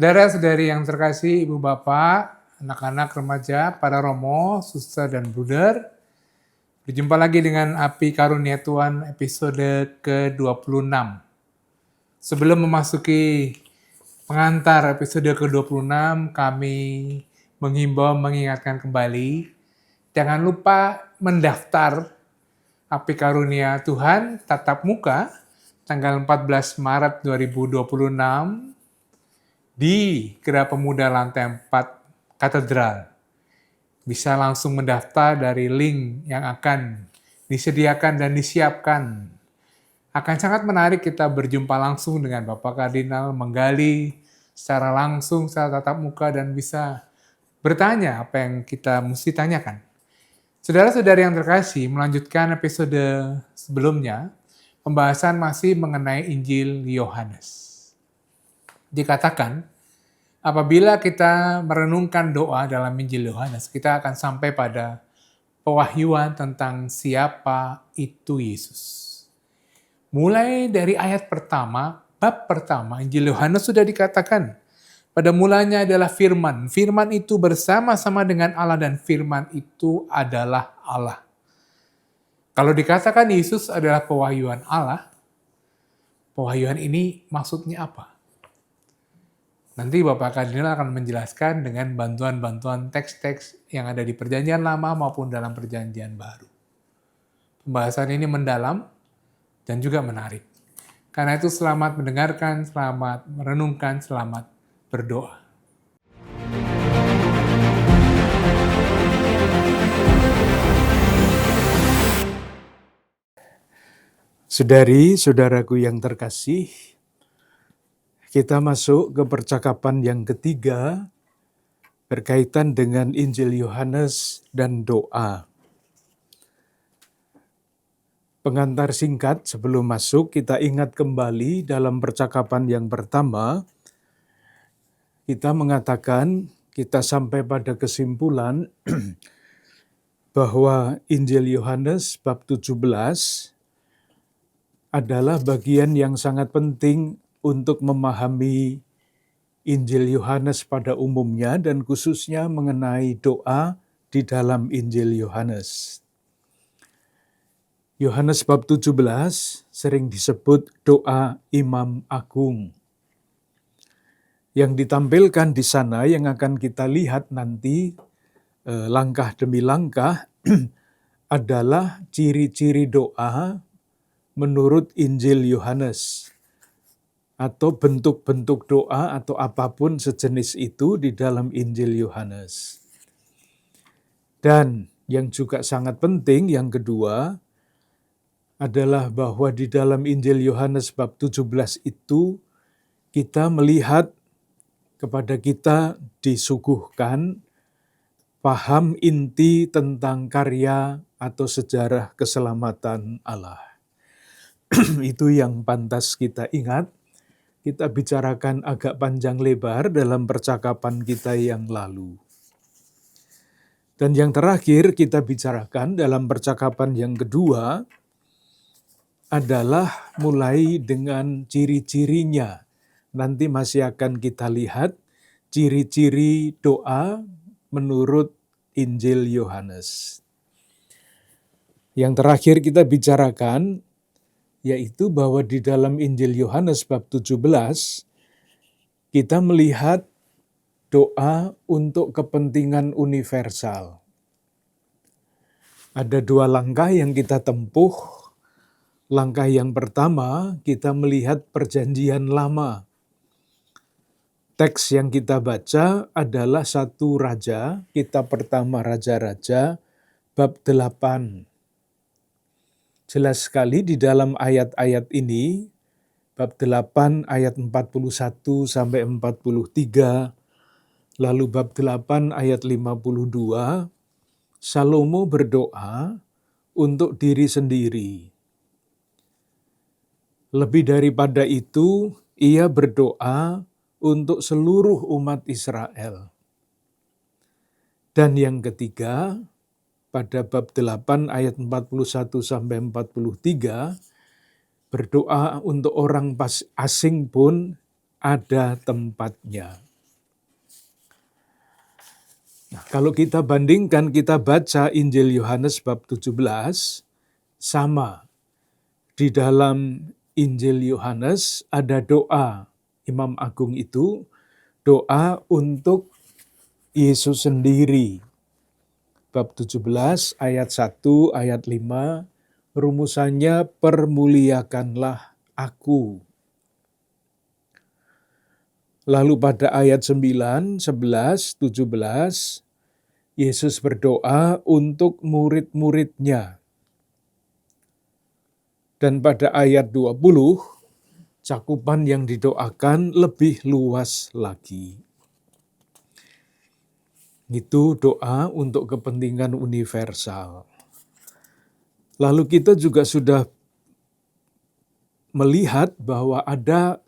Saudara-saudari yang terkasih, Ibu Bapak, anak-anak remaja, para romo, suster dan bruder, berjumpa lagi dengan Api Karunia Tuhan episode ke-26. Sebelum memasuki pengantar episode ke-26, kami menghimbau mengingatkan kembali, jangan lupa mendaftar Api Karunia Tuhan tatap muka tanggal 14 Maret 2026 di Gera Pemuda Lantai 4 Katedral. Bisa langsung mendaftar dari link yang akan disediakan dan disiapkan. Akan sangat menarik kita berjumpa langsung dengan Bapak Kardinal, menggali secara langsung, secara tatap muka, dan bisa bertanya apa yang kita mesti tanyakan. Saudara-saudari yang terkasih, melanjutkan episode sebelumnya, pembahasan masih mengenai Injil Yohanes. Dikatakan, apabila kita merenungkan doa dalam Injil Yohanes, kita akan sampai pada pewahyuan tentang siapa itu Yesus. Mulai dari ayat pertama, bab pertama, Injil Yohanes sudah dikatakan, pada mulanya adalah firman. Firman itu bersama-sama dengan Allah dan firman itu adalah Allah. Kalau dikatakan Yesus adalah pewahyuan Allah, pewahyuan ini maksudnya apa? Nanti Bapak Kardinal akan menjelaskan dengan bantuan-bantuan teks-teks yang ada di Perjanjian Lama maupun dalam Perjanjian Baru. Pembahasan ini mendalam dan juga menarik. Karena itu selamat mendengarkan, selamat merenungkan, selamat berdoa. Saudari-saudaraku yang terkasih, kita masuk ke percakapan yang ketiga berkaitan dengan Injil Yohanes dan doa. Pengantar singkat sebelum masuk, kita ingat kembali dalam percakapan yang pertama, kita mengatakan, kita sampai pada kesimpulan bahwa Injil Yohanes bab 17 adalah bagian yang sangat penting untuk memahami Injil Yohanes pada umumnya dan khususnya mengenai doa di dalam Injil Yohanes. Yohanes bab 17 sering disebut doa Imam Agung. Yang ditampilkan di sana yang akan kita lihat nanti langkah demi langkah adalah ciri-ciri doa menurut Injil Yohanes. Atau bentuk-bentuk doa atau apapun sejenis itu di dalam Injil Yohanes. Dan yang juga sangat penting, yang kedua, adalah bahwa di dalam Injil Yohanes bab 17 itu, kita melihat kepada kita disuguhkan paham inti tentang karya atau sejarah keselamatan Allah. Itu yang pantas kita ingat. Kita bicarakan agak panjang lebar dalam percakapan kita yang lalu. Dan yang terakhir kita bicarakan dalam percakapan yang kedua adalah mulai dengan ciri-cirinya. Nanti masih akan kita lihat ciri-ciri doa menurut Injil Yohanes. Yang terakhir kita bicarakan yaitu bahwa di dalam Injil Yohanes bab 17, kita melihat doa untuk kepentingan universal. Ada dua langkah yang kita tempuh. Langkah yang pertama, kita melihat Perjanjian Lama. Teks yang kita baca adalah 1 Raja, kitab pertama Raja-Raja, bab 8. Jelas sekali di dalam ayat-ayat ini, bab 8 ayat 41 sampai 43, lalu bab 8 ayat 52, Salomo berdoa untuk diri sendiri. Lebih daripada itu, ia berdoa untuk seluruh umat Israel. Dan yang ketiga, pada bab 8 ayat 41 sampai 43, berdoa untuk orang asing pun ada tempatnya. Nah, kalau kita bandingkan, kita baca Injil Yohanes bab 17, sama. Di dalam Injil Yohanes ada doa Imam Agung itu, doa untuk Yesus sendiri. Bab 17 ayat 1, ayat 5, rumusannya permuliakanlah aku. Lalu pada ayat 9, 11, 17, Yesus berdoa untuk murid-muridnya. Dan pada ayat 20, cakupan yang didoakan lebih luas lagi. Itu doa untuk kepentingan universal. Lalu kita juga sudah melihat bahwa ada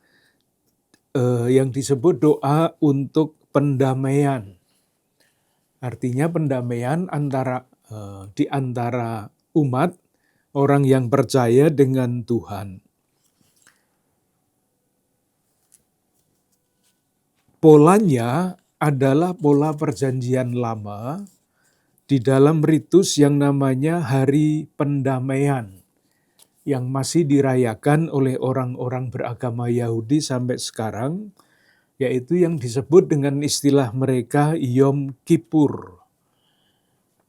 yang disebut doa untuk pendamaian. Artinya pendamaian di antara umat, orang yang percaya dengan Tuhan. Polanya adalah pola perjanjian lama di dalam ritus yang namanya Hari Pendamaian, yang masih dirayakan oleh orang-orang beragama Yahudi sampai sekarang, yaitu yang disebut dengan istilah mereka Yom Kippur,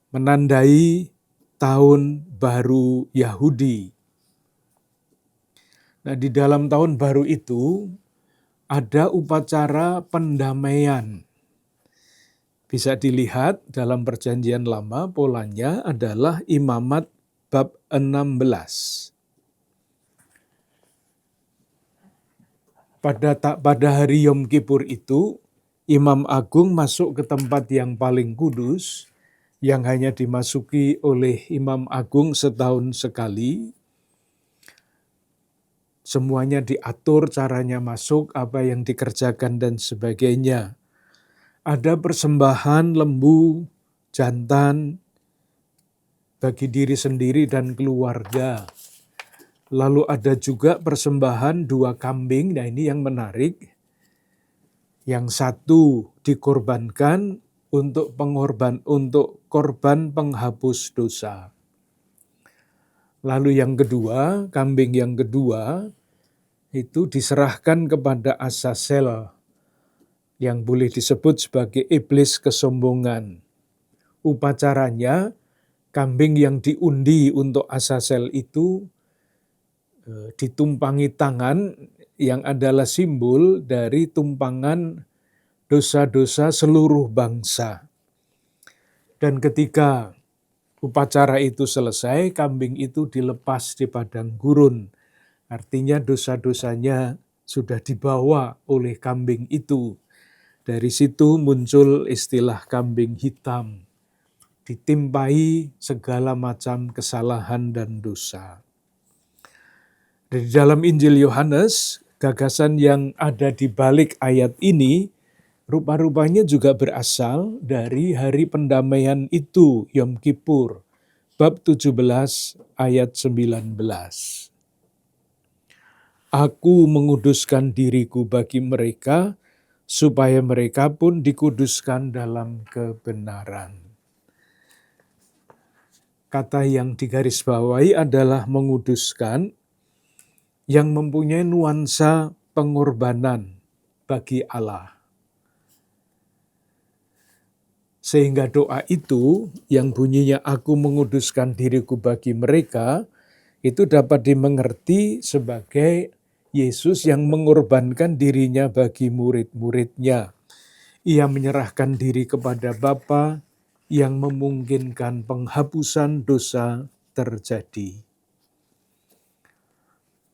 menandai tahun baru Yahudi. Nah, di dalam tahun baru itu ada upacara pendamaian. Bisa dilihat dalam perjanjian lama, polanya adalah Imamat bab 16. Pada hari Yom Kippur itu, Imam Agung masuk ke tempat yang paling kudus, yang hanya dimasuki oleh Imam Agung setahun sekali. Semuanya diatur, caranya masuk, apa yang dikerjakan, dan sebagainya. Ada persembahan lembu, jantan, bagi diri sendiri dan keluarga. Lalu ada juga persembahan 2 kambing, nah ini yang menarik. Yang satu dikorbankan untuk korban penghapus dosa. Lalu yang kedua, kambing yang kedua, itu diserahkan kepada Azazel, yang boleh disebut sebagai iblis kesombongan. Upacaranya, kambing yang diundi untuk Azazel itu ditumpangi tangan yang adalah simbol dari tumpangan dosa-dosa seluruh bangsa. Dan ketika upacara itu selesai, kambing itu dilepas di padang gurun. Artinya dosa-dosanya sudah dibawa oleh kambing itu. Dari situ muncul istilah kambing hitam, ditimpai segala macam kesalahan dan dosa. Di dalam Injil Yohanes, gagasan yang ada di balik ayat ini rupa-rupanya juga berasal dari hari pendamaian itu, Yom Kippur, bab 17 ayat 19. Aku menguduskan diriku bagi mereka, supaya mereka pun dikuduskan dalam kebenaran. Kata yang digarisbawahi adalah menguduskan, yang mempunyai nuansa pengorbanan bagi Allah. Sehingga doa itu yang bunyinya aku menguduskan diriku bagi mereka, itu dapat dimengerti sebagai Yesus yang mengorbankan dirinya bagi murid-muridnya. Ia menyerahkan diri kepada Bapa yang memungkinkan penghapusan dosa terjadi.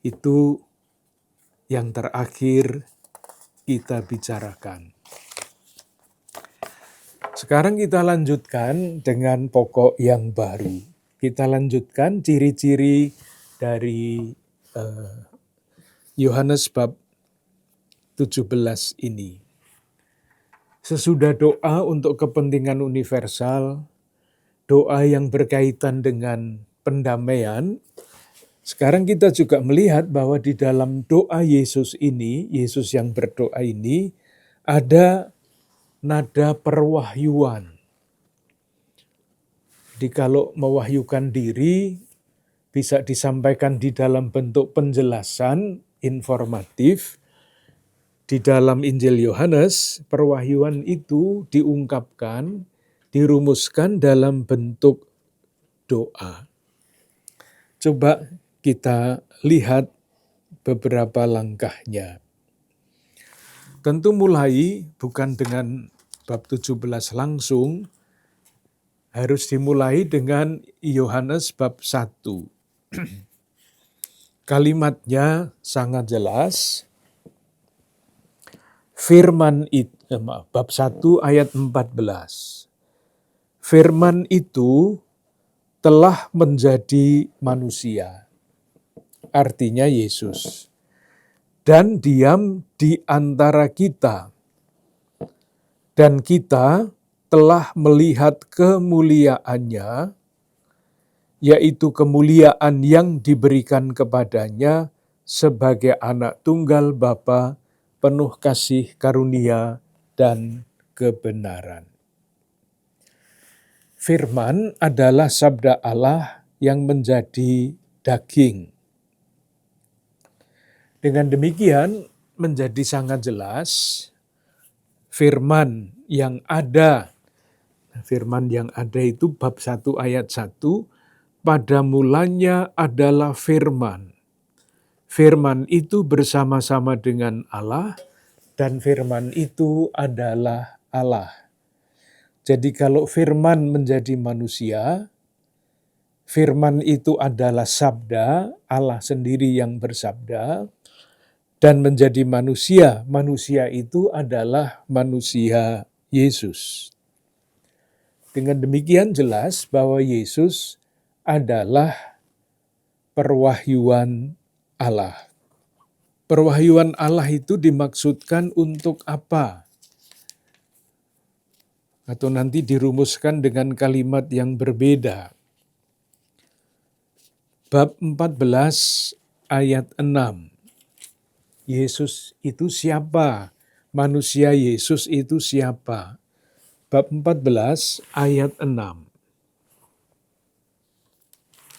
Itu yang terakhir kita bicarakan. Sekarang kita lanjutkan dengan pokok yang baru. Kita lanjutkan ciri-ciri dari Yohanes bab 17 ini. Sesudah doa untuk kepentingan universal, doa yang berkaitan dengan pendamaian, sekarang kita juga melihat bahwa di dalam doa Yesus ini, Yesus yang berdoa ini, ada nada perwahyuan. Jadi kalau mewahyukan diri bisa disampaikan di dalam bentuk penjelasan informatif. Di dalam Injil Yohanes, perwahyuan itu diungkapkan, dirumuskan dalam bentuk doa. Coba kita lihat beberapa langkahnya. Tentu mulai bukan dengan bab 17 langsung, harus dimulai dengan Yohanes bab 1. Kalimatnya sangat jelas. Bab 1 ayat 14. Firman itu telah menjadi manusia, artinya Yesus, dan diam di antara kita. Dan kita telah melihat kemuliaannya, yaitu kemuliaan yang diberikan kepadanya sebagai anak tunggal Bapa, penuh kasih karunia dan kebenaran. Firman adalah sabda Allah yang menjadi daging. Dengan demikian menjadi sangat jelas firman yang ada itu bab 1 ayat 1, pada mulanya adalah firman. Firman itu bersama-sama dengan Allah, dan firman itu adalah Allah. Jadi kalau firman menjadi manusia, firman itu adalah sabda, Allah sendiri yang bersabda, dan menjadi manusia. Manusia itu adalah manusia Yesus. Dengan demikian jelas bahwa Yesus adalah perwahyuan Allah. Perwahyuan Allah itu dimaksudkan untuk apa? Atau nanti dirumuskan dengan kalimat yang berbeda. Bab 14 ayat 6. Yesus itu siapa? Manusia Yesus itu siapa? Bab 14 ayat 6.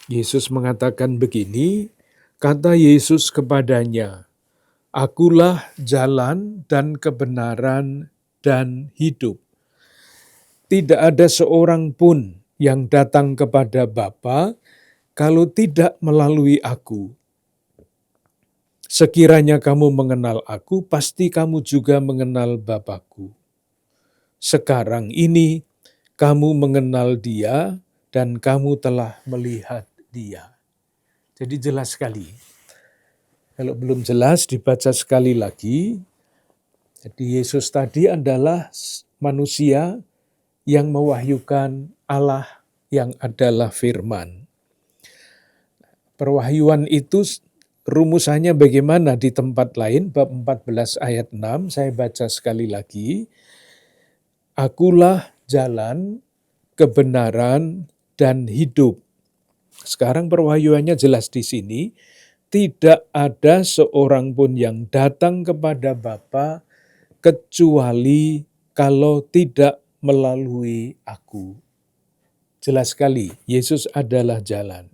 Yesus mengatakan begini, kata Yesus kepadanya, Akulah jalan dan kebenaran dan hidup. Tidak ada seorang pun yang datang kepada Bapa kalau tidak melalui aku. Sekiranya kamu mengenal aku, pasti kamu juga mengenal Bapa-Ku. Sekarang ini kamu mengenal Dia dan kamu telah melihat Dia. Jadi jelas sekali. Kalau belum jelas dibaca sekali lagi. Jadi Yesus tadi adalah manusia yang mewahyukan Allah yang adalah firman. Perwahyuan itu rumusannya bagaimana di tempat lain, bab 14 ayat 6, saya baca sekali lagi. Akulah jalan, kebenaran, dan hidup. Sekarang perwahyuannya jelas di sini. Tidak ada seorang pun yang datang kepada Bapa kecuali kalau tidak melalui aku. Jelas sekali, Yesus adalah jalan.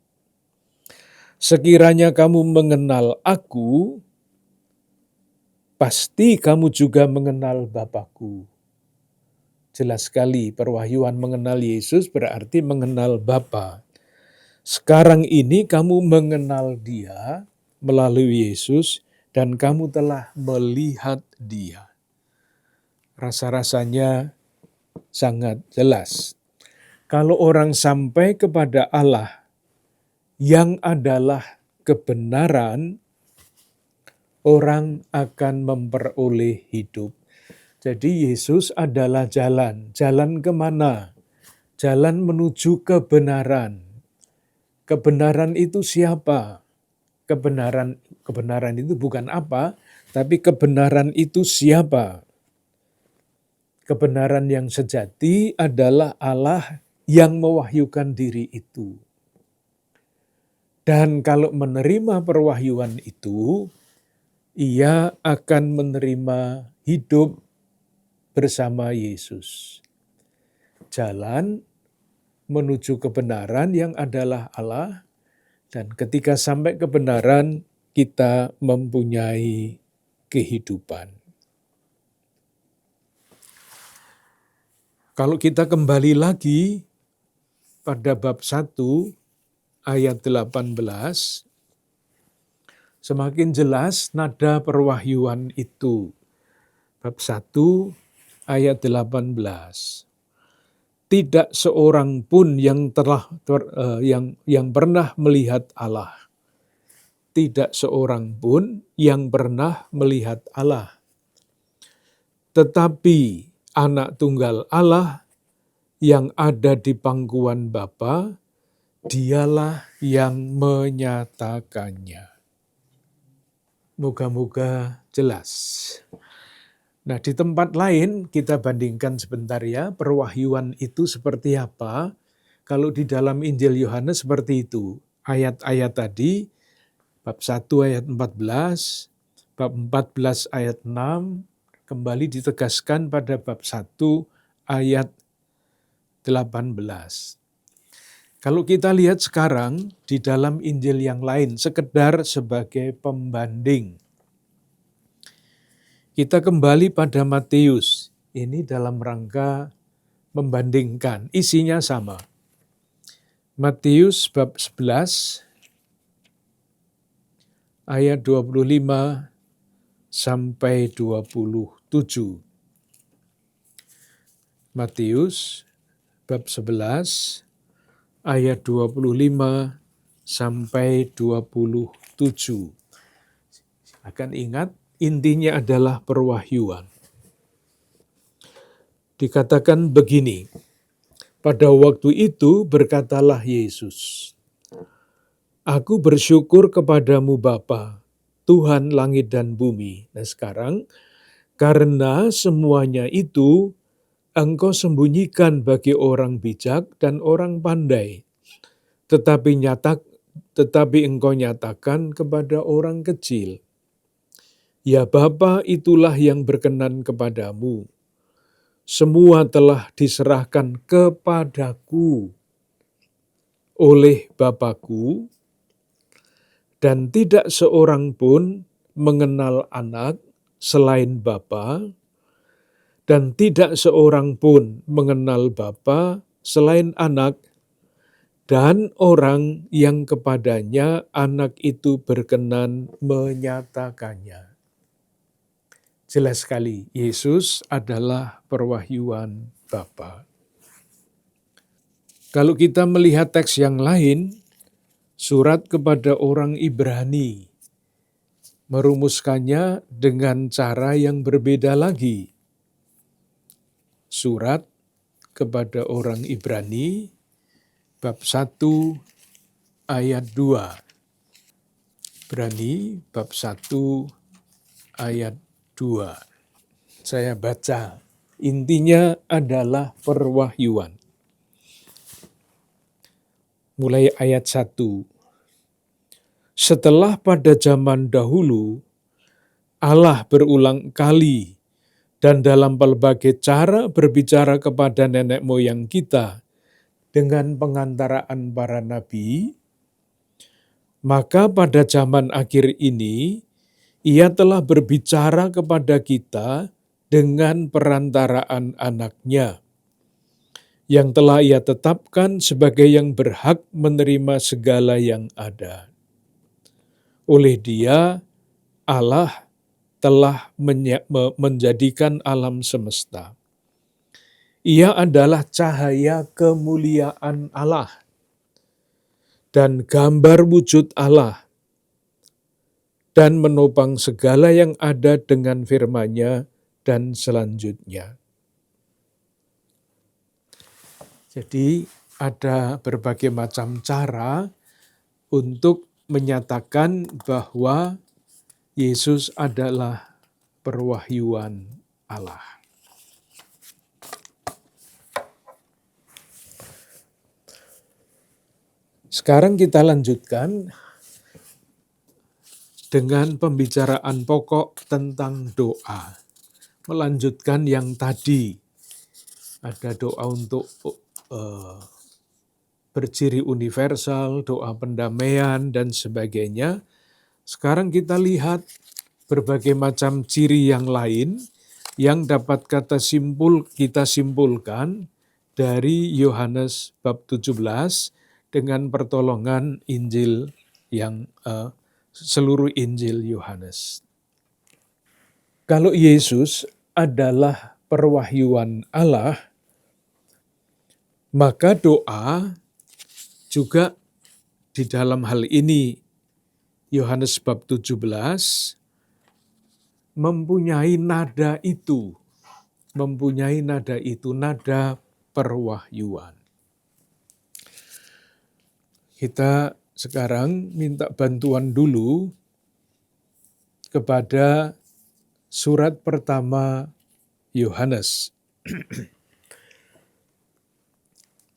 Sekiranya kamu mengenal aku, pasti kamu juga mengenal Bapa-Ku. Jelas sekali, perwahyuan mengenal Yesus berarti mengenal Bapa. Sekarang ini kamu mengenal Dia melalui Yesus dan kamu telah melihat Dia. Rasa-rasanya sangat jelas. Kalau orang sampai kepada Allah yang adalah kebenaran, orang akan memperoleh hidup. Jadi Yesus adalah jalan. Jalan kemana? Jalan menuju kebenaran. Kebenaran itu siapa? Kebenaran itu bukan apa, tapi kebenaran itu siapa? Kebenaran yang sejati adalah Allah yang mewahyukan diri itu. Dan kalau menerima perwahyuan itu, ia akan menerima hidup bersama Yesus. Jalan, menuju kebenaran yang adalah Allah, dan ketika sampai kebenaran kita mempunyai kehidupan. Kalau kita kembali lagi pada bab 1 ayat 18, semakin jelas nada perwahyuan itu. Bab 1 ayat 18. Tidak seorang pun yang pernah melihat Allah. Tidak seorang pun yang pernah melihat Allah. Tetapi anak tunggal Allah yang ada di pangkuan Bapa, dialah yang menyatakannya. Moga-moga jelas. Nah, di tempat lain kita bandingkan sebentar ya, perwahyuan itu seperti apa. Kalau di dalam Injil Yohanes seperti itu. Ayat-ayat tadi, bab 1 ayat 14, bab 14 ayat 6, kembali ditegaskan pada bab 1 ayat 18. Kalau kita lihat sekarang di dalam Injil yang lain, sekedar sebagai pembanding. Kita kembali pada Matius, ini dalam rangka membandingkan, isinya sama. Matius bab 11, ayat 25 sampai 27. Matius bab 11, ayat 25 sampai 27. Akan ingat, intinya adalah perwahyuan. Dikatakan begini, pada waktu itu berkatalah Yesus, Aku bersyukur kepadamu Bapa, Tuhan langit dan bumi. Nah sekarang, karena semuanya itu Engkau sembunyikan bagi orang bijak dan orang pandai, tetapi Engkau nyatakan kepada orang kecil. Ya Bapa, itulah yang berkenan kepadamu. Semua telah diserahkan kepadaku oleh Bapa-Ku, dan tidak seorang pun mengenal anak selain Bapa, dan tidak seorang pun mengenal Bapa selain anak, dan orang yang kepadanya anak itu berkenan menyatakannya. Jelas sekali, Yesus adalah perwahyuan Bapa. Kalau kita melihat teks yang lain, surat kepada orang Ibrani merumuskannya dengan cara yang berbeda lagi. Surat kepada orang Ibrani, bab 1 ayat 2. Ibrani bab 1 ayat 2. Saya baca, intinya adalah perwahyuan. Mulai ayat 1. Setelah pada zaman dahulu, Allah berulang kali dan dalam berbagai cara berbicara kepada nenek moyang kita dengan pengantaraan para nabi, maka pada zaman akhir ini, Ia telah berbicara kepada kita dengan perantaraan anaknya, yang telah Ia tetapkan sebagai yang berhak menerima segala yang ada. Oleh Dia, Allah telah menjadikan alam semesta. Ia adalah cahaya kemuliaan Allah dan gambar wujud Allah, dan menopang segala yang ada dengan firman-Nya, dan selanjutnya. Jadi ada berbagai macam cara untuk menyatakan bahwa Yesus adalah perwahyuan Allah. Sekarang kita lanjutkan dengan pembicaraan pokok tentang doa. Melanjutkan yang tadi, ada doa untuk berciri universal, doa pendamaian, dan sebagainya. Sekarang kita lihat berbagai macam ciri yang lain yang dapat kita simpulkan dari Yohanes bab 17 dengan pertolongan Injil yang seluruh Injil Yohanes. Kalau Yesus adalah perwahyuan Allah, maka doa juga di dalam hal ini Yohanes bab 17 mempunyai nada itu, nada perwahyuan. Kita sekarang minta bantuan dulu kepada surat pertama Yohanes.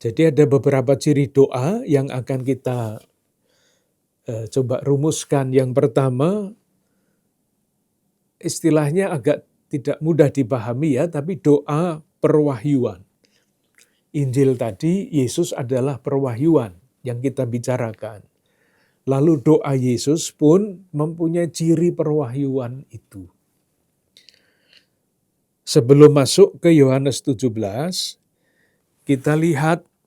Jadi ada beberapa ciri doa yang akan kita coba rumuskan. Yang pertama, istilahnya agak tidak mudah dipahami ya, tapi doa perwahyuan. Injil tadi, Yesus adalah perwahyuan yang kita bicarakan. Lalu doa Yesus pun mempunyai ciri perwahyuan itu. Sebelum masuk ke Yohanes 17,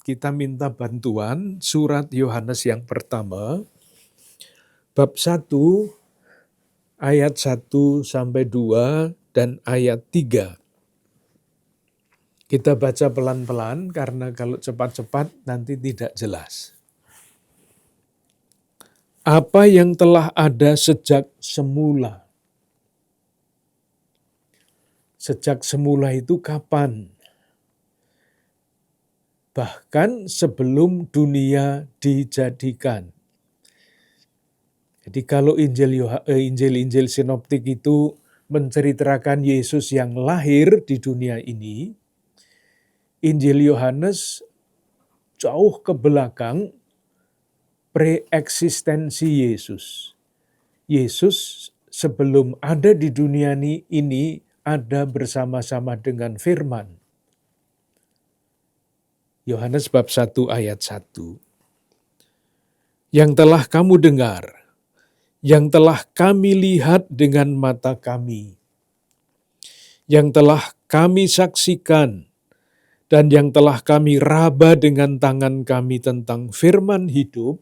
kita minta bantuan surat Yohanes yang pertama, bab 1, ayat 1 sampai 2 dan ayat 3. Kita baca pelan-pelan karena kalau cepat-cepat nanti tidak jelas. Apa yang telah ada sejak semula. Sejak semula itu kapan? Bahkan sebelum dunia dijadikan. Jadi kalau Injil sinoptik itu menceritakan Yesus yang lahir di dunia ini, Injil Yohanes jauh ke belakang preeksistensi Yesus. Yesus sebelum ada di dunia ini ada bersama-sama dengan Firman. Yohanes bab 1 ayat 1. Yang telah kamu dengar, yang telah kami lihat dengan mata kami, yang telah kami saksikan, dan yang telah kami raba dengan tangan kami tentang firman hidup.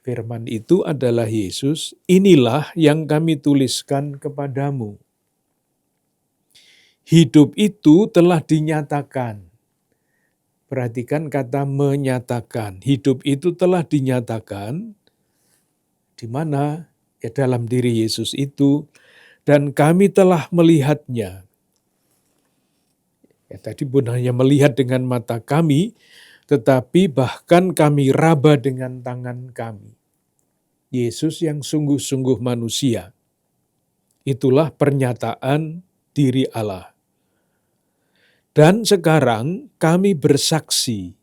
Firman itu adalah Yesus, inilah yang kami tuliskan kepadamu. Hidup itu telah dinyatakan. Perhatikan kata menyatakan. Hidup itu telah dinyatakan. Di mana? Ya dalam diri Yesus itu. Dan kami telah melihatnya. Ya tadi bukan hanya melihat dengan mata kami, tetapi bahkan kami raba dengan tangan kami. Yesus yang sungguh-sungguh manusia. Itulah pernyataan diri Allah. Dan sekarang kami bersaksi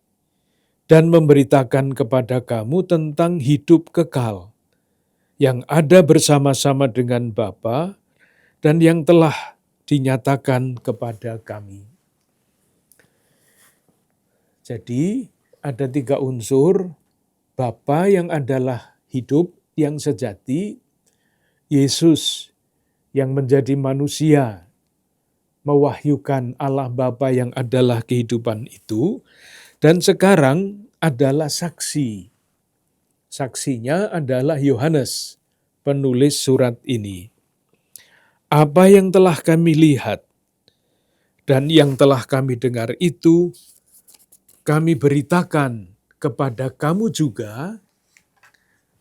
dan memberitakan kepada kamu tentang hidup kekal yang ada bersama-sama dengan Bapa dan yang telah dinyatakan kepada kami. Jadi ada 3 unsur, Bapa yang adalah hidup yang sejati, Yesus yang menjadi manusia, mewahyukan Allah Bapa yang adalah kehidupan itu, dan sekarang adalah saksi. Saksinya adalah Yohanes, penulis surat ini. Apa yang telah kami lihat dan yang telah kami dengar itu, kami beritakan kepada kamu juga.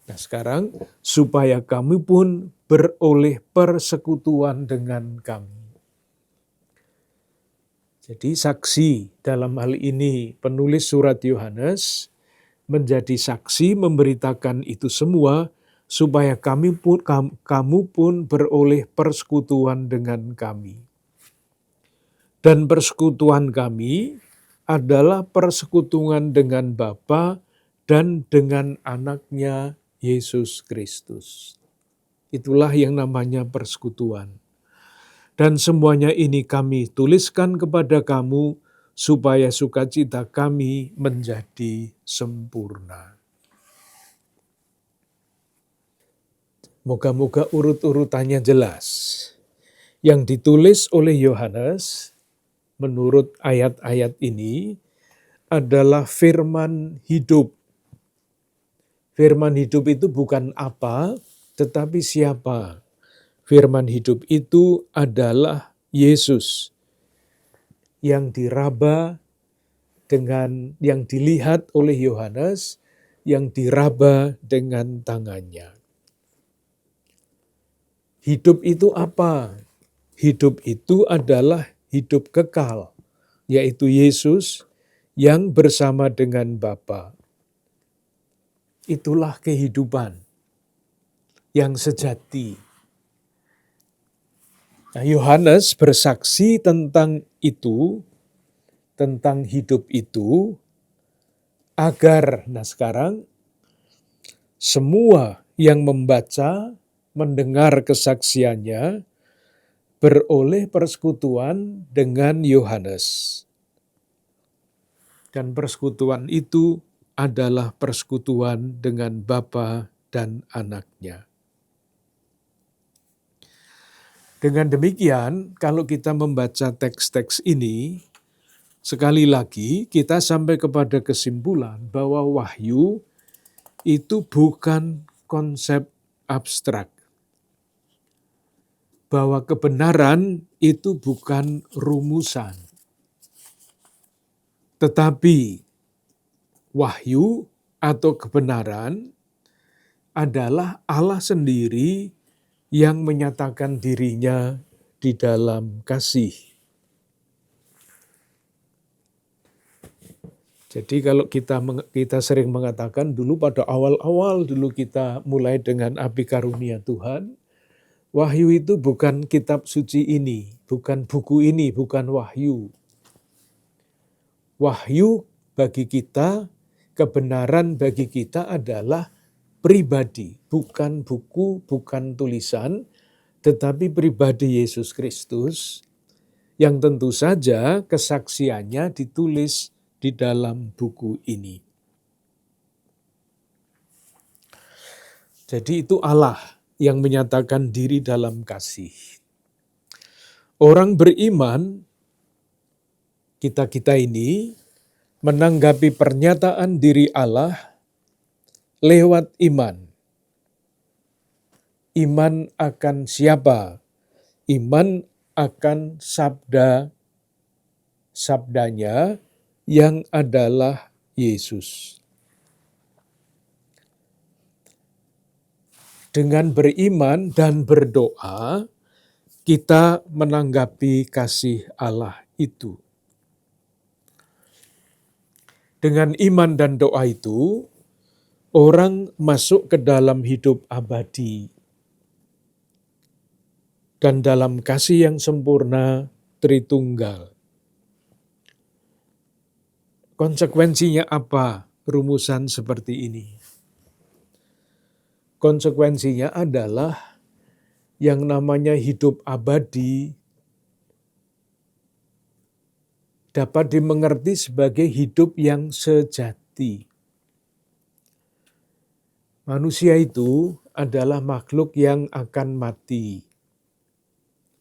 Nah sekarang, supaya kamu pun beroleh persekutuan dengan kami. Jadi saksi dalam hal ini penulis surat Yohanes menjadi saksi memberitakan itu semua supaya kamu pun beroleh persekutuan dengan kami. Dan persekutuan kami adalah persekutuan dengan Bapa dan dengan anaknya Yesus Kristus. Itulah yang namanya persekutuan. Dan semuanya ini kami tuliskan kepada kamu supaya sukacita kami menjadi sempurna. Moga-moga urut-urutannya jelas. Yang ditulis oleh Yohanes menurut ayat-ayat ini adalah firman hidup. Firman hidup itu bukan apa, tetapi siapa. Firman hidup itu adalah Yesus yang diraba dengan yang dilihat oleh Yohanes, yang diraba dengan tangannya. Hidup itu apa? Hidup itu adalah hidup kekal, yaitu Yesus yang bersama dengan Bapa. Itulah kehidupan yang sejati. Nah, Yohanes bersaksi tentang itu, tentang hidup itu, agar, sekarang, semua yang membaca, mendengar kesaksiannya, beroleh persekutuan dengan Yohanes. Dan persekutuan itu adalah persekutuan dengan Bapa dan anaknya. Dengan demikian, kalau kita membaca teks-teks ini, sekali lagi kita sampai kepada kesimpulan bahwa wahyu itu bukan konsep abstrak. Bahwa kebenaran itu bukan rumusan. Tetapi wahyu atau kebenaran adalah Allah sendiri yang menyatakan dirinya di dalam kasih. Jadi kalau kita sering mengatakan dulu pada awal-awal dulu kita mulai dengan api karunia Tuhan, wahyu itu bukan kitab suci ini, bukan buku ini, bukan wahyu. Wahyu bagi kita, kebenaran bagi kita adalah pribadi, bukan buku, bukan tulisan, tetapi pribadi Yesus Kristus yang tentu saja kesaksiannya ditulis di dalam buku ini. Jadi itu Allah yang menyatakan diri dalam kasih. Orang beriman, kita ini, menanggapi pernyataan diri Allah lewat iman. Iman akan siapa? Iman akan sabdanya yang adalah Yesus. Dengan beriman dan berdoa, kita menanggapi kasih Allah itu. Dengan iman dan doa itu, orang masuk ke dalam hidup abadi. Dan dalam kasih yang sempurna, Tritunggal. Konsekuensinya apa rumusan seperti ini? Konsekuensinya adalah yang namanya hidup abadi dapat dimengerti sebagai hidup yang sejati. Manusia itu adalah makhluk yang akan mati,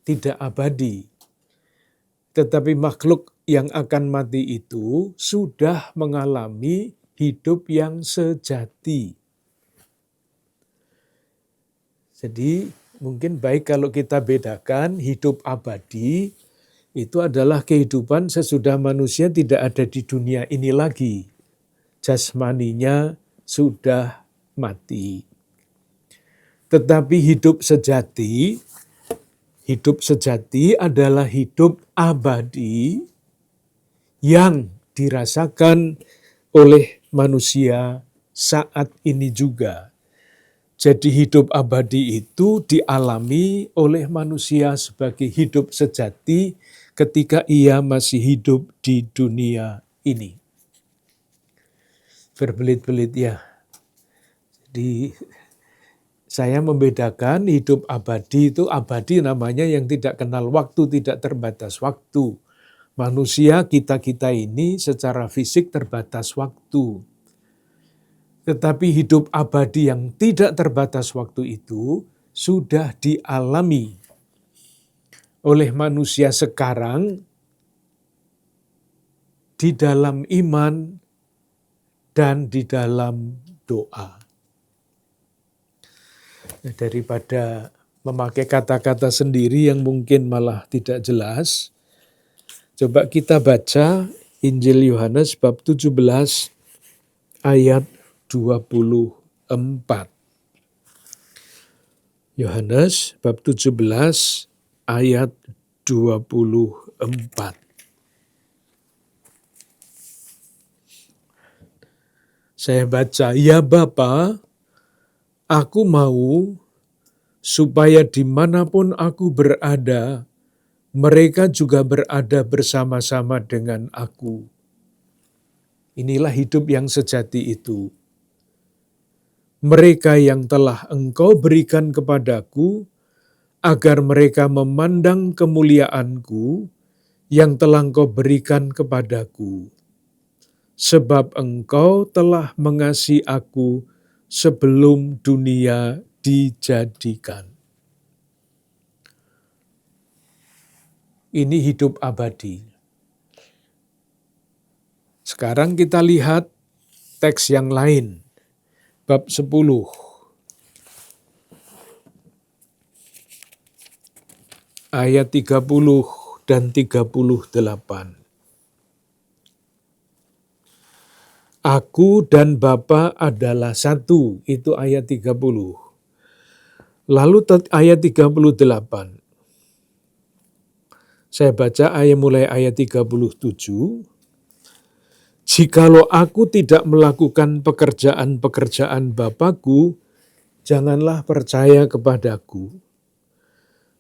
tidak abadi. Tetapi makhluk yang akan mati itu sudah mengalami hidup yang sejati. Jadi mungkin baik kalau kita bedakan hidup abadi itu adalah kehidupan sesudah manusia tidak ada di dunia ini lagi. Jasmaninya sudah mati. Tetapi hidup sejati adalah hidup abadi yang dirasakan oleh manusia saat ini juga. Jadi hidup abadi itu dialami oleh manusia sebagai hidup sejati ketika ia masih hidup di dunia ini. Berbelit-belit ya. Jadi saya membedakan hidup abadi itu abadi namanya yang tidak kenal waktu, tidak terbatas waktu. Manusia kita-kita ini secara fisik terbatas waktu. Tetapi hidup abadi yang tidak terbatas waktu itu sudah dialami oleh manusia sekarang di dalam iman dan di dalam doa. Daripada memakai kata-kata sendiri yang mungkin malah tidak jelas, coba kita baca Injil Yohanes bab 17 ayat 24. Yohanes bab 17 ayat 24. Saya baca, "Ya Bapa, aku mau supaya dimanapun aku berada, mereka juga berada bersama-sama dengan aku." Inilah hidup yang sejati itu. Mereka yang telah Engkau berikan kepadaku, agar mereka memandang kemuliaanku yang telah Engkau berikan kepadaku. Sebab Engkau telah mengasihi aku sebelum dunia dijadikan. Ini hidup abadi. Sekarang kita lihat teks yang lain. Bab 10. Ayat 30 dan 38. Aku dan Bapa adalah satu, itu ayat 30. Lalu ayat 38. Saya baca mulai ayat 37. Jikalau aku tidak melakukan pekerjaan-pekerjaan Bapa-Ku, janganlah percaya kepadaku.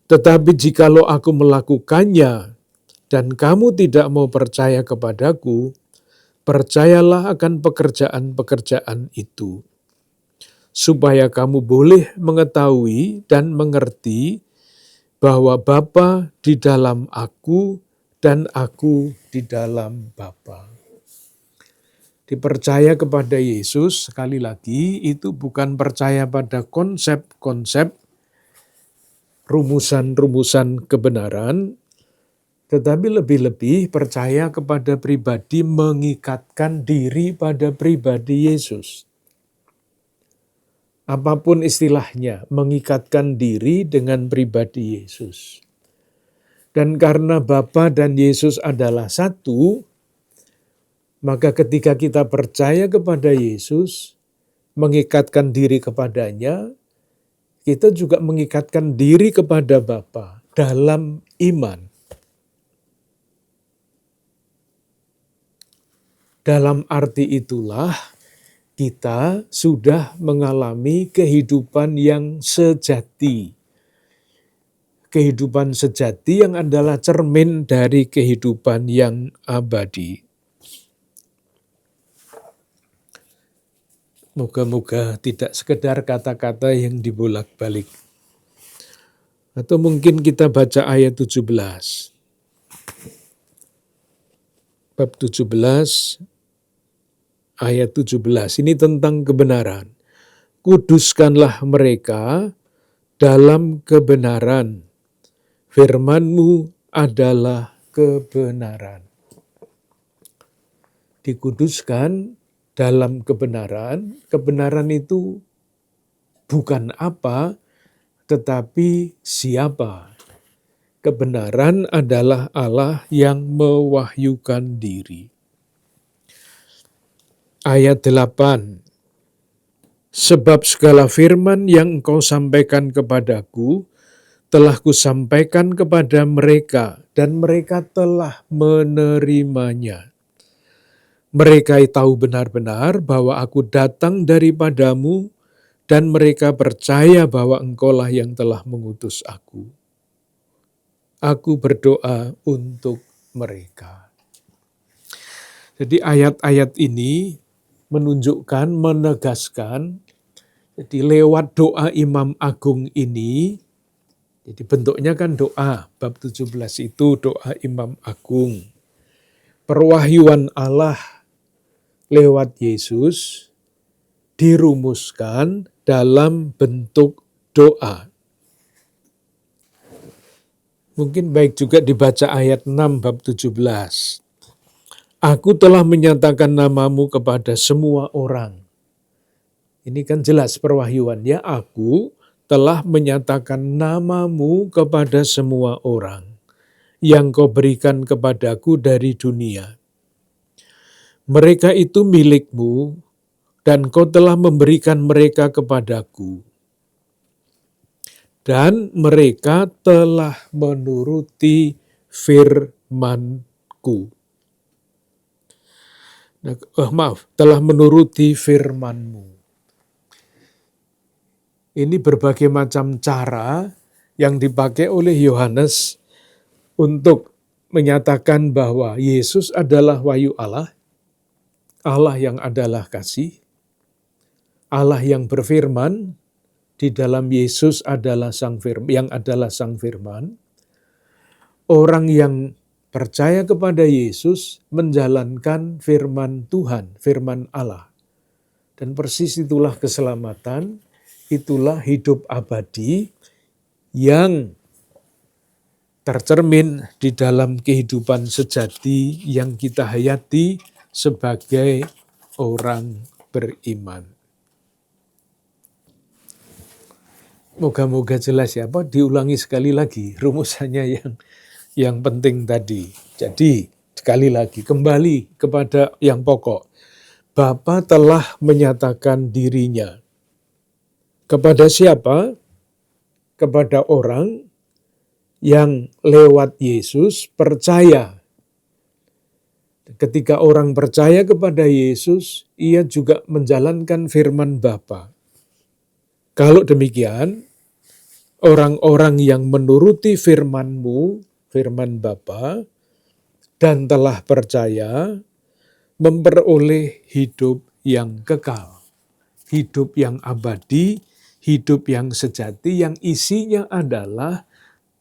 Tetapi jikalau aku melakukannya, dan kamu tidak mau percaya kepadaku, percayalah akan pekerjaan-pekerjaan itu, supaya kamu boleh mengetahui dan mengerti bahwa Bapa di dalam aku dan aku di dalam Bapa. Dipercaya kepada Yesus, sekali lagi, itu bukan percaya pada konsep-konsep, rumusan-rumusan kebenaran, tetapi lebih-lebih percaya kepada pribadi, mengikatkan diri pada pribadi Yesus. Apapun istilahnya, mengikatkan diri dengan pribadi Yesus. Dan karena Bapa dan Yesus adalah satu, maka ketika kita percaya kepada Yesus, mengikatkan diri kepadanya, kita juga mengikatkan diri kepada Bapa dalam iman. Dalam arti itulah kita sudah mengalami kehidupan yang sejati. Kehidupan sejati yang adalah cermin dari kehidupan yang abadi. Moga-moga tidak sekedar kata-kata yang dibolak-balik. Atau mungkin kita baca ayat 17. Bab 17 ayat 17, ini tentang kebenaran. Kuduskanlah mereka dalam kebenaran. Firman-Mu adalah kebenaran. Dikuduskan dalam kebenaran. Kebenaran itu bukan apa, tetapi siapa. Kebenaran adalah Allah yang mewahyukan diri. Ayat 8. Sebab segala firman yang Engkau sampaikan kepadaku, telah Kusampaikan kepada mereka, dan mereka telah menerimanya. Mereka tahu benar-benar bahwa Aku datang daripadamu, dan mereka percaya bahwa Engkaulah yang telah mengutus Aku. Aku berdoa untuk mereka. Jadi ayat-ayat ini menunjukkan, menegaskan, jadi lewat doa Imam Agung ini, jadi bentuknya kan doa, bab 17 itu doa Imam Agung. perwahyuan Allah lewat Yesus dirumuskan dalam bentuk doa. Mungkin baik juga dibaca ayat 6 bab 17. Aku telah menyatakan namamu kepada semua orang. Ini kan jelas perwahyuan ya, aku telah menyatakan namamu kepada semua orang yang kau berikan kepadaku dari dunia. Mereka itu milikmu dan kau telah memberikan mereka kepadaku. Dan mereka telah menuruti firman-Ku. Telah menuruti firman-Mu. Ini berbagai macam cara yang dipakai oleh Yohanes untuk menyatakan bahwa Yesus adalah wahyu Allah, Allah yang adalah kasih, Allah yang berfirman, di dalam Yesus adalah sang firman, yang adalah sang firman. Orang yang percaya kepada Yesus menjalankan firman Tuhan, firman Allah. Dan persis itulah keselamatan, itulah hidup abadi yang tercermin di dalam kehidupan sejati yang kita hayati sebagai orang beriman. Moga-moga jelas ya, diulangi sekali lagi rumusannya yang penting tadi. Jadi sekali lagi kembali kepada yang pokok. Bapa telah menyatakan dirinya. Kepada siapa? Kepada orang yang lewat Yesus percaya. Ketika orang percaya kepada Yesus, ia juga menjalankan firman Bapa. Kalau demikian, orang-orang yang menuruti firman-Mu, firman Bapa, dan telah percaya, memperoleh hidup yang kekal, hidup yang abadi, hidup yang sejati, yang isinya adalah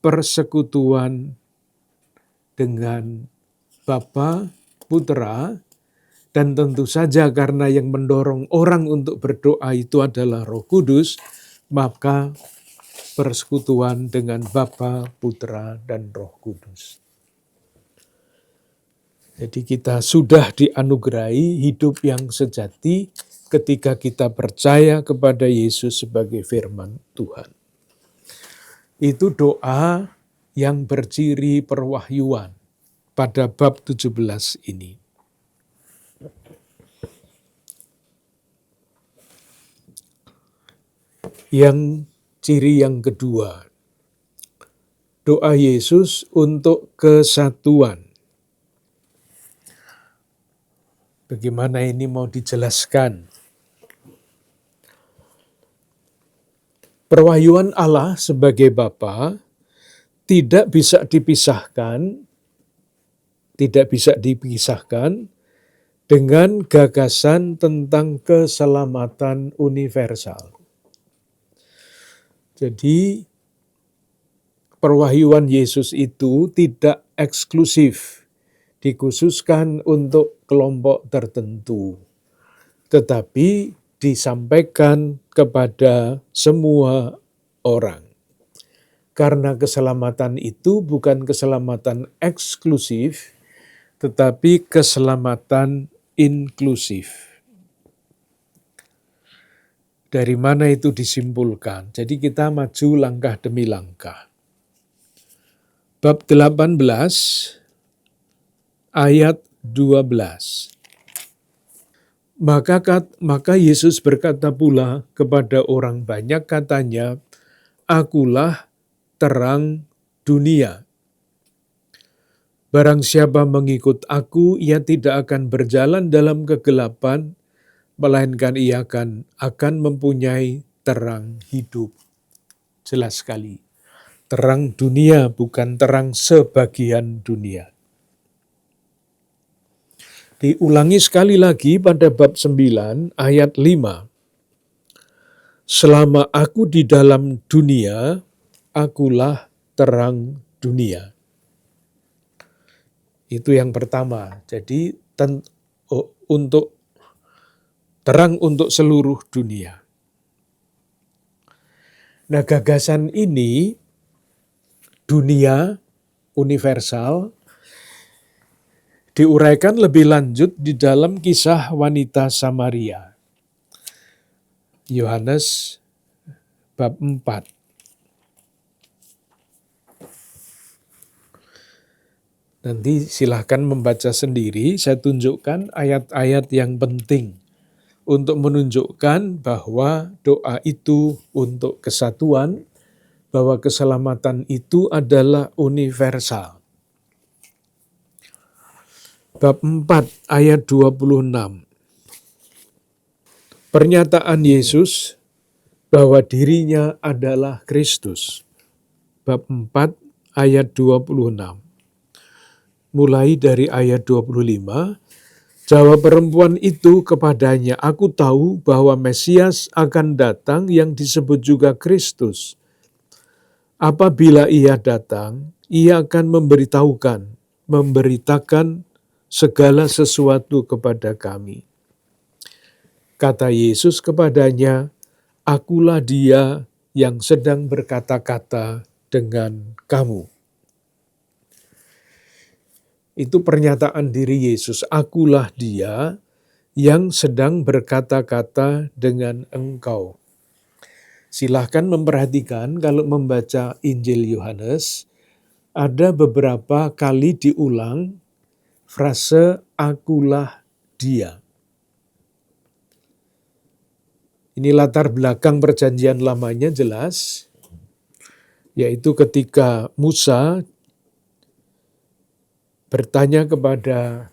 persekutuan dengan Bapa, Putra, dan tentu saja karena yang mendorong orang untuk berdoa itu adalah Roh Kudus, maka persekutuan dengan Bapa, Putra, dan Roh Kudus. Jadi kita sudah dianugerahi hidup yang sejati ketika kita percaya kepada Yesus sebagai firman Tuhan. Itu doa yang berciri perwahyuan pada bab 17 ini. Yang ciri yang kedua, doa Yesus untuk kesatuan. Bagaimana ini mau dijelaskan? Perwahyuan Allah sebagai Bapa tidak bisa dipisahkan dengan gagasan tentang keselamatan universal. Jadi, perwahyuan Yesus itu tidak eksklusif, dikhususkan untuk kelompok tertentu, tetapi disampaikan kepada semua orang. Karena keselamatan itu bukan keselamatan eksklusif, tetapi keselamatan inklusif. Dari mana itu disimpulkan? Jadi kita maju langkah demi langkah. Bab 18 ayat 12. Maka Yesus berkata pula kepada orang banyak, katanya, Akulah terang dunia. Barang siapa mengikut aku, ia tidak akan berjalan dalam kegelapan, melainkan ia akan mempunyai terang hidup. Jelas sekali. Terang dunia bukan terang sebagian dunia. Diulangi sekali lagi pada bab 9 ayat 5. Selama aku di dalam dunia, akulah terang dunia. Itu yang pertama. Jadi untuk terang untuk seluruh dunia. Nah, gagasan ini dunia universal diuraikan lebih lanjut di dalam kisah wanita Samaria. Yohanes bab 4. Nanti silahkan membaca sendiri, saya tunjukkan ayat-ayat yang penting untuk menunjukkan bahwa doa itu untuk kesatuan, bahwa keselamatan itu adalah universal. Bab 4 ayat 26. Pernyataan Yesus bahwa dirinya adalah Kristus. Bab 4 ayat 26. Mulai dari ayat 25, jawab perempuan itu kepadanya, "Aku tahu bahwa Mesias akan datang yang disebut juga Kristus. Apabila ia datang, ia akan memberitakan segala sesuatu kepada kami." Kata Yesus kepadanya, "Akulah dia yang sedang berkata-kata dengan kamu." Itu pernyataan diri Yesus, "Akulah dia yang sedang berkata-kata dengan engkau." Silahkan memperhatikan kalau membaca Injil Yohanes, ada beberapa kali diulang frase "akulah dia". Ini latar belakang perjanjian lamanya jelas, yaitu ketika Musa bertanya kepada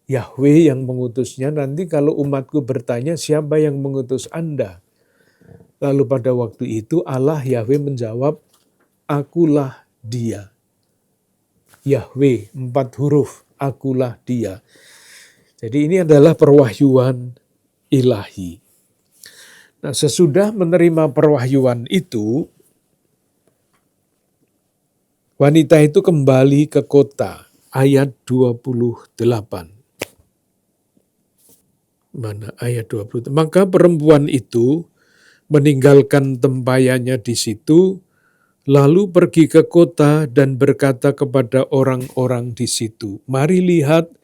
Yahweh yang mengutusnya, "Nanti kalau umatku bertanya, siapa yang mengutus Anda?" Lalu pada waktu itu Allah Yahweh menjawab, "Akulah dia." Yahweh, 4 huruf, akulah dia. Jadi ini adalah perwahyuan ilahi. Nah, sesudah menerima perwahyuan itu, wanita itu kembali ke kota. Ayat 28. Mana ayat 20? Maka perempuan itu meninggalkan tempayannya di situ, lalu pergi ke kota dan berkata kepada orang-orang di situ, "Mari lihat,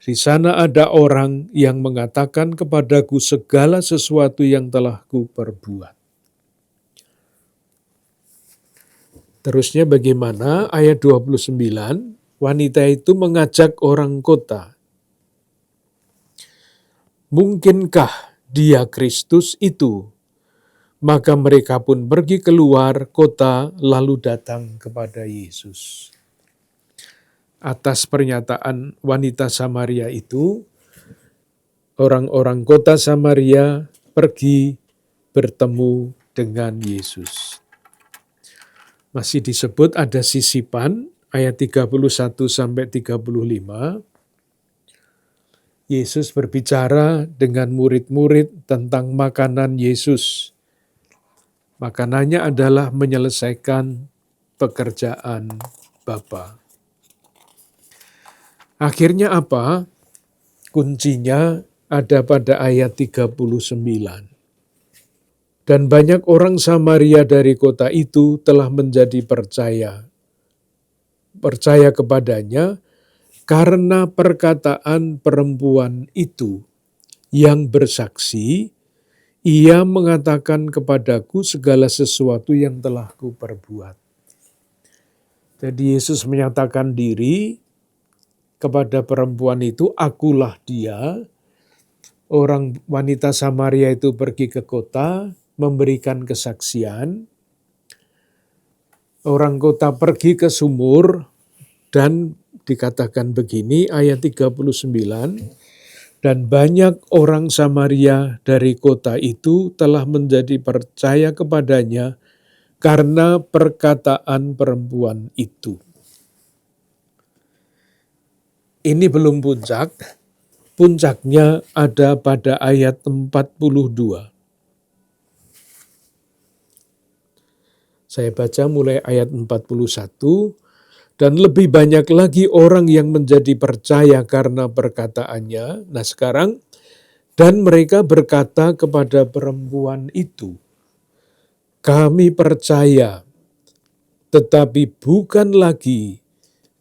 di sana ada orang yang mengatakan kepadaku segala sesuatu yang telah kuperbuat." Terusnya bagaimana? Ayat 29, wanita itu mengajak orang kota. "Mungkinkah dia Kristus itu?" Maka mereka pun pergi keluar kota lalu datang kepada Yesus. Atas pernyataan wanita Samaria itu, orang-orang kota Samaria pergi bertemu dengan Yesus. Masih disebut ada sisipan, ayat 31 sampai 35. Yesus berbicara dengan murid-murid tentang makanan Yesus. Makanannya adalah menyelesaikan pekerjaan Bapa. Akhirnya apa? Kuncinya ada pada ayat 39. Dan banyak orang Samaria dari kota itu telah menjadi percaya kepadanya karena perkataan perempuan itu yang bersaksi, "Ia mengatakan kepadaku segala sesuatu yang telah kuperbuat." Jadi Yesus menyatakan diri kepada perempuan itu, "Akulah dia." Orang wanita Samaria itu pergi ke kota, memberikan kesaksian. Orang kota pergi ke sumur, dan dikatakan begini, ayat 39, dan banyak orang Samaria dari kota itu telah menjadi percaya kepadanya karena perkataan perempuan itu. Ini belum puncak, puncaknya ada pada ayat 42. Saya baca mulai ayat 41. Dan lebih banyak lagi orang yang menjadi percaya karena perkataannya. Nah sekarang, dan mereka berkata kepada perempuan itu, kami percaya, tetapi bukan lagi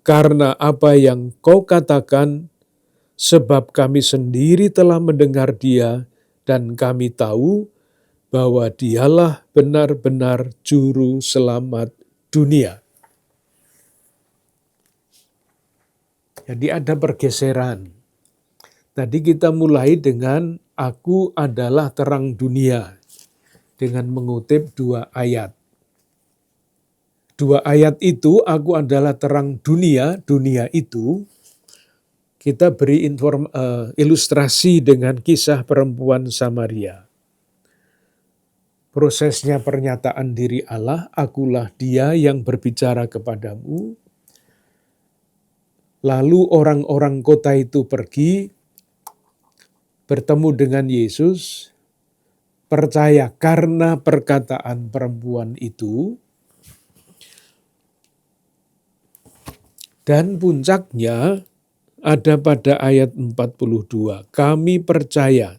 karena apa yang kau katakan, sebab kami sendiri telah mendengar dia, dan kami tahu bahwa dialah benar-benar juru selamat dunia. Jadi ada pergeseran. Tadi kita mulai dengan aku adalah terang dunia, dengan mengutip 2 ayat. 2 ayat itu, aku adalah terang dunia, dunia itu, kita beri ilustrasi dengan kisah perempuan Samaria. Prosesnya pernyataan diri Allah, akulah dia yang berbicara kepadamu. Lalu orang-orang kota itu pergi, bertemu dengan Yesus, percaya karena perkataan perempuan itu, dan puncaknya ada pada ayat 42. Kami percaya,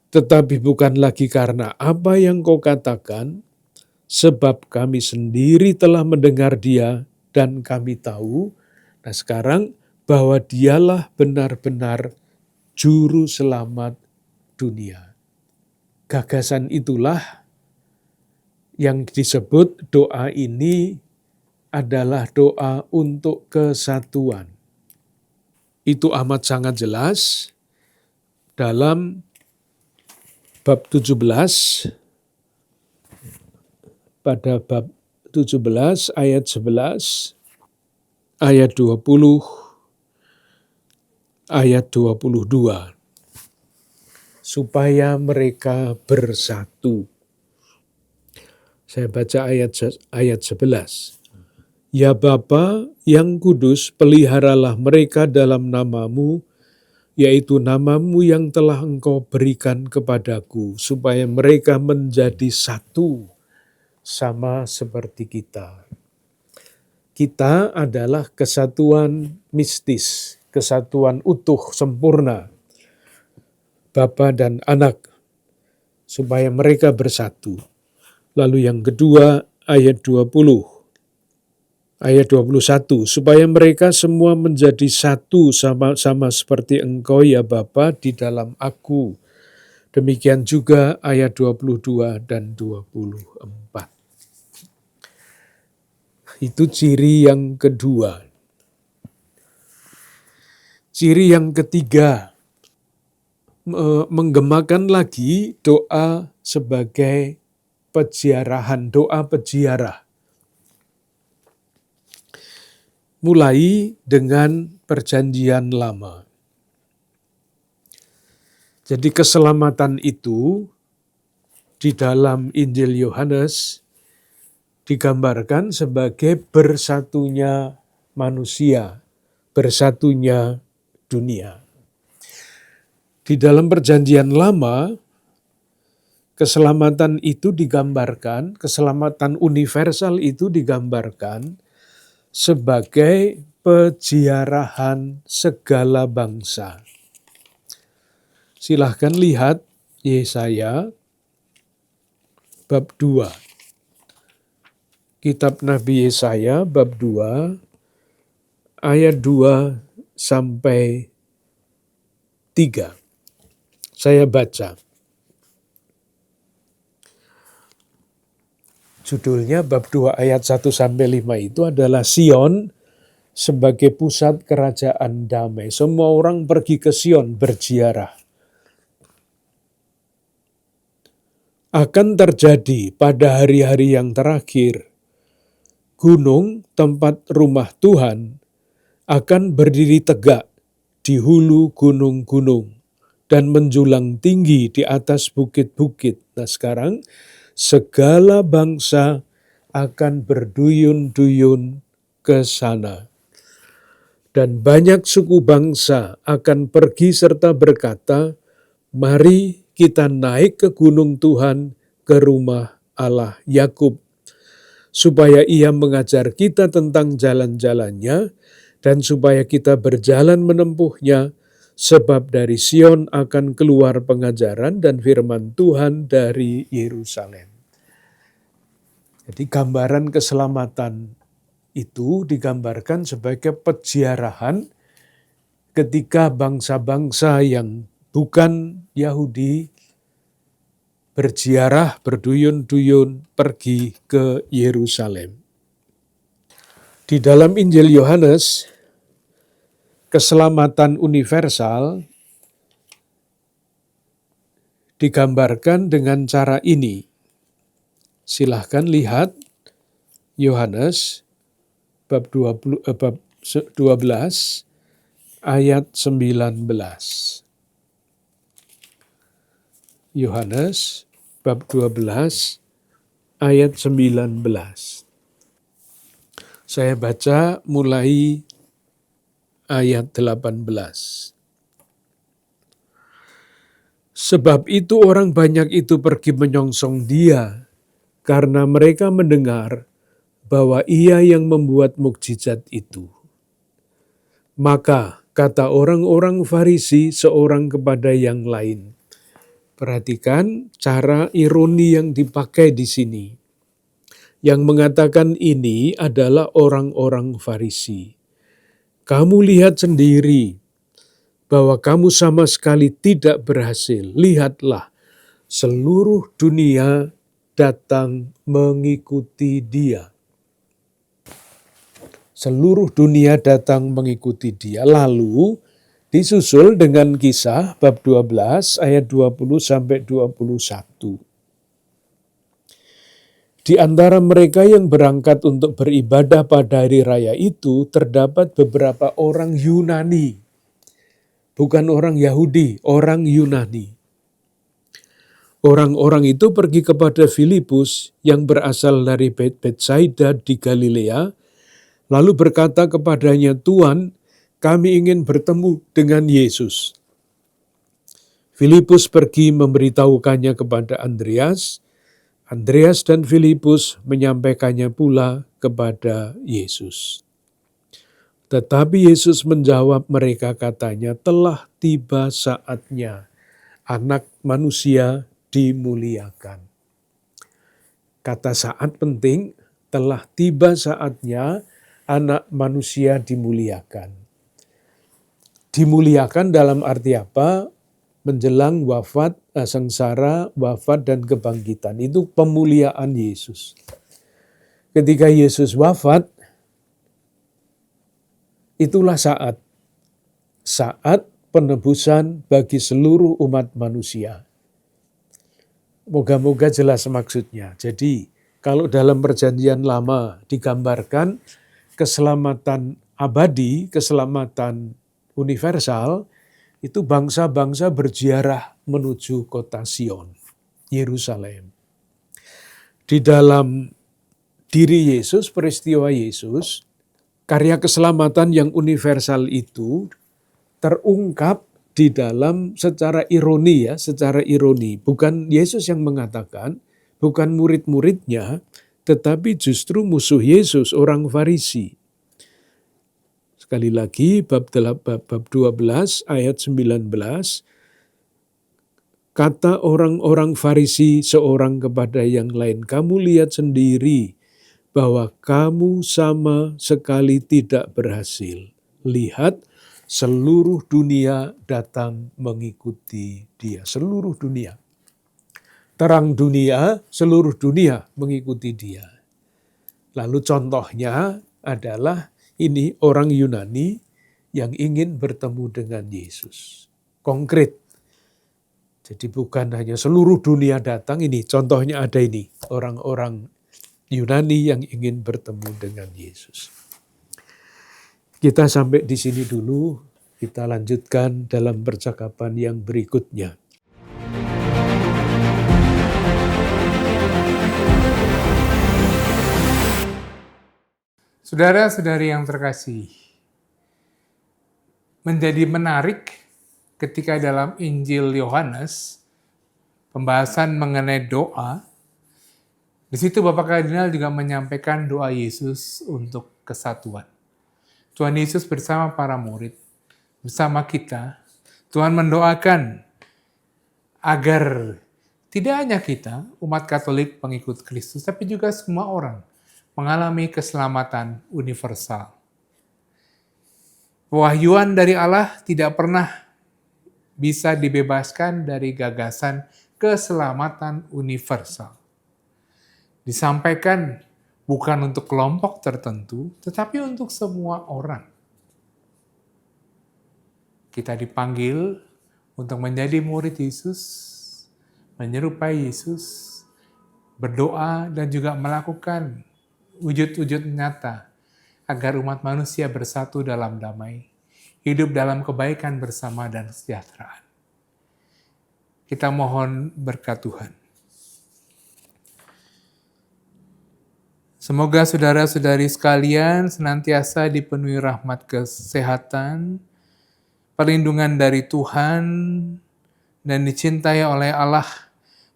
tetapi bukan lagi karena apa yang kau katakan, sebab kami sendiri telah mendengar dia dan kami tahu, nah sekarang, bahwa dialah benar-benar juru selamat dunia. Gagasan itulah yang disebut doa ini adalah doa untuk kesatuan. Itu amat sangat jelas dalam bab 17, pada bab 17 ayat 11, ayat 20, ayat 22. Supaya mereka bersatu. Saya baca ayat 11. Ya Bapa yang kudus, peliharalah mereka dalam namamu, yaitu namamu yang telah Engkau berikan kepadaku, supaya mereka menjadi satu, sama seperti kita. Kita adalah kesatuan mistis, kesatuan utuh, sempurna, Bapa dan Anak, supaya mereka bersatu. Lalu yang kedua, ayat 20. Ayat 21, supaya mereka semua menjadi satu sama-sama seperti Engkau ya Bapa di dalam aku. Demikian juga ayat 22 dan 24. Itu ciri yang kedua. Ciri yang ketiga, menggemakan lagi doa sebagai peziarahan, doa peziarah. Mulai dengan perjanjian lama. Jadi keselamatan itu di dalam Injil Yohanes digambarkan sebagai bersatunya manusia, bersatunya dunia. Di dalam perjanjian lama, keselamatan itu digambarkan, keselamatan universal itu digambarkan sebagai peziarahan segala bangsa. Silahkan lihat Yesaya bab 2. Kitab Nabi Yesaya bab 2 ayat 2 sampai 3. Saya baca. Judulnya bab 2 ayat 1 sampai 5 itu adalah Sion sebagai pusat kerajaan damai. Semua orang pergi ke Sion berziarah. Akan terjadi pada hari-hari yang terakhir, gunung tempat rumah Tuhan akan berdiri tegak di hulu gunung-gunung dan menjulang tinggi di atas bukit-bukit. Nah sekarang, segala bangsa akan berduyun-duyun ke sana. Dan banyak suku bangsa akan pergi serta berkata, mari kita naik ke gunung Tuhan, ke rumah Allah Yakub, supaya Ia mengajar kita tentang jalan-jalannya, dan supaya kita berjalan menempuhnya, sebab dari Sion akan keluar pengajaran dan firman Tuhan dari Yerusalem. Jadi gambaran keselamatan itu digambarkan sebagai peziarahan ketika bangsa-bangsa yang bukan Yahudi berziarah, berduyun-duyun pergi ke Yerusalem. Di dalam Injil Yohanes, keselamatan universal digambarkan dengan cara ini. Silahkan lihat Yohanes bab 12 ayat 19. Yohanes bab 12 ayat 19. Saya baca mulai ayat 18. Sebab itu orang banyak itu pergi menyongsong Dia, karena mereka mendengar bahwa Ia yang membuat mukjizat itu. Maka kata orang-orang Farisi seorang kepada yang lain. Perhatikan cara ironi yang dipakai di sini. Yang mengatakan ini adalah orang-orang Farisi. Kamu lihat sendiri bahwa kamu sama sekali tidak berhasil. Lihatlah, seluruh dunia datang mengikuti Dia. Seluruh dunia datang mengikuti Dia. Lalu disusul dengan Kisah bab 12 ayat 20 sampai 21. Di antara mereka yang berangkat untuk beribadah pada hari raya itu terdapat beberapa orang Yunani. Bukan orang Yahudi, orang Yunani. Orang-orang itu pergi kepada Filipus yang berasal dari Betsaida di Galilea, lalu berkata kepadanya, "Tuan, kami ingin bertemu dengan Yesus." Filipus pergi memberitahukannya kepada Andreas. Andreas dan Filipus menyampaikannya pula kepada Yesus. Tetapi Yesus menjawab mereka, katanya, "Telah tiba saatnya Anak Manusia dimuliakan." Kata saat penting, telah tiba saatnya Anak Manusia dimuliakan. Dimuliakan dalam arti apa? Menjelang wafat, sengsara, wafat, dan kebangkitan. Itu pemuliaan Yesus. Ketika Yesus wafat, itulah saat penebusan bagi seluruh umat manusia. Moga-moga jelas maksudnya. Jadi, kalau dalam Perjanjian Lama digambarkan keselamatan abadi, keselamatan universal, itu bangsa-bangsa berziarah menuju kota Sion, Yerusalem. Di dalam diri Yesus, peristiwa Yesus, karya keselamatan yang universal itu terungkap di dalam secara ironi ya, secara ironi. Bukan Yesus yang mengatakan, bukan murid-muridnya, tetapi justru musuh Yesus, orang Farisi. Sekali lagi, bab 12 ayat 19, kata orang-orang Farisi seorang kepada yang lain, "Kamu lihat sendiri bahwa kamu sama sekali tidak berhasil. Lihat, seluruh dunia datang mengikuti Dia." Seluruh dunia. Terang dunia, seluruh dunia mengikuti Dia. Lalu contohnya adalah ini orang Yunani yang ingin bertemu dengan Yesus. Konkret. Jadi bukan hanya seluruh dunia datang, ini contohnya ada ini. Orang-orang Yunani yang ingin bertemu dengan Yesus. Kita sampai di sini dulu, kita lanjutkan dalam percakapan yang berikutnya. Saudara-saudari yang terkasih, menjadi menarik ketika dalam Injil Yohanes, pembahasan mengenai doa, Di situ Bapak Kardinal juga menyampaikan doa Yesus untuk kesatuan. Tuhan Yesus bersama para murid, bersama kita, Tuhan mendoakan agar tidak hanya kita, umat Katolik pengikut Kristus, tapi juga semua orang mengalami keselamatan universal. Pewahyuan dari Allah tidak pernah bisa dibebaskan dari gagasan keselamatan universal. Disampaikan bukan untuk kelompok tertentu, tetapi untuk semua orang. Kita dipanggil untuk menjadi murid Yesus, menyerupai Yesus, berdoa dan juga melakukan wujud-wujud nyata agar umat manusia bersatu dalam damai, hidup dalam kebaikan bersama dan kesejahteraan. Kita mohon berkat Tuhan. Semoga saudara-saudari sekalian senantiasa dipenuhi rahmat kesehatan, perlindungan dari Tuhan, dan dicintai oleh Allah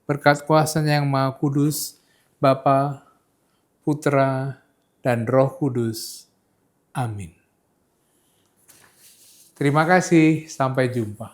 berkat kuasa-Nya yang Maha Kudus, Bapa, Putra, dan Roh Kudus. Amin. Terima kasih, sampai jumpa.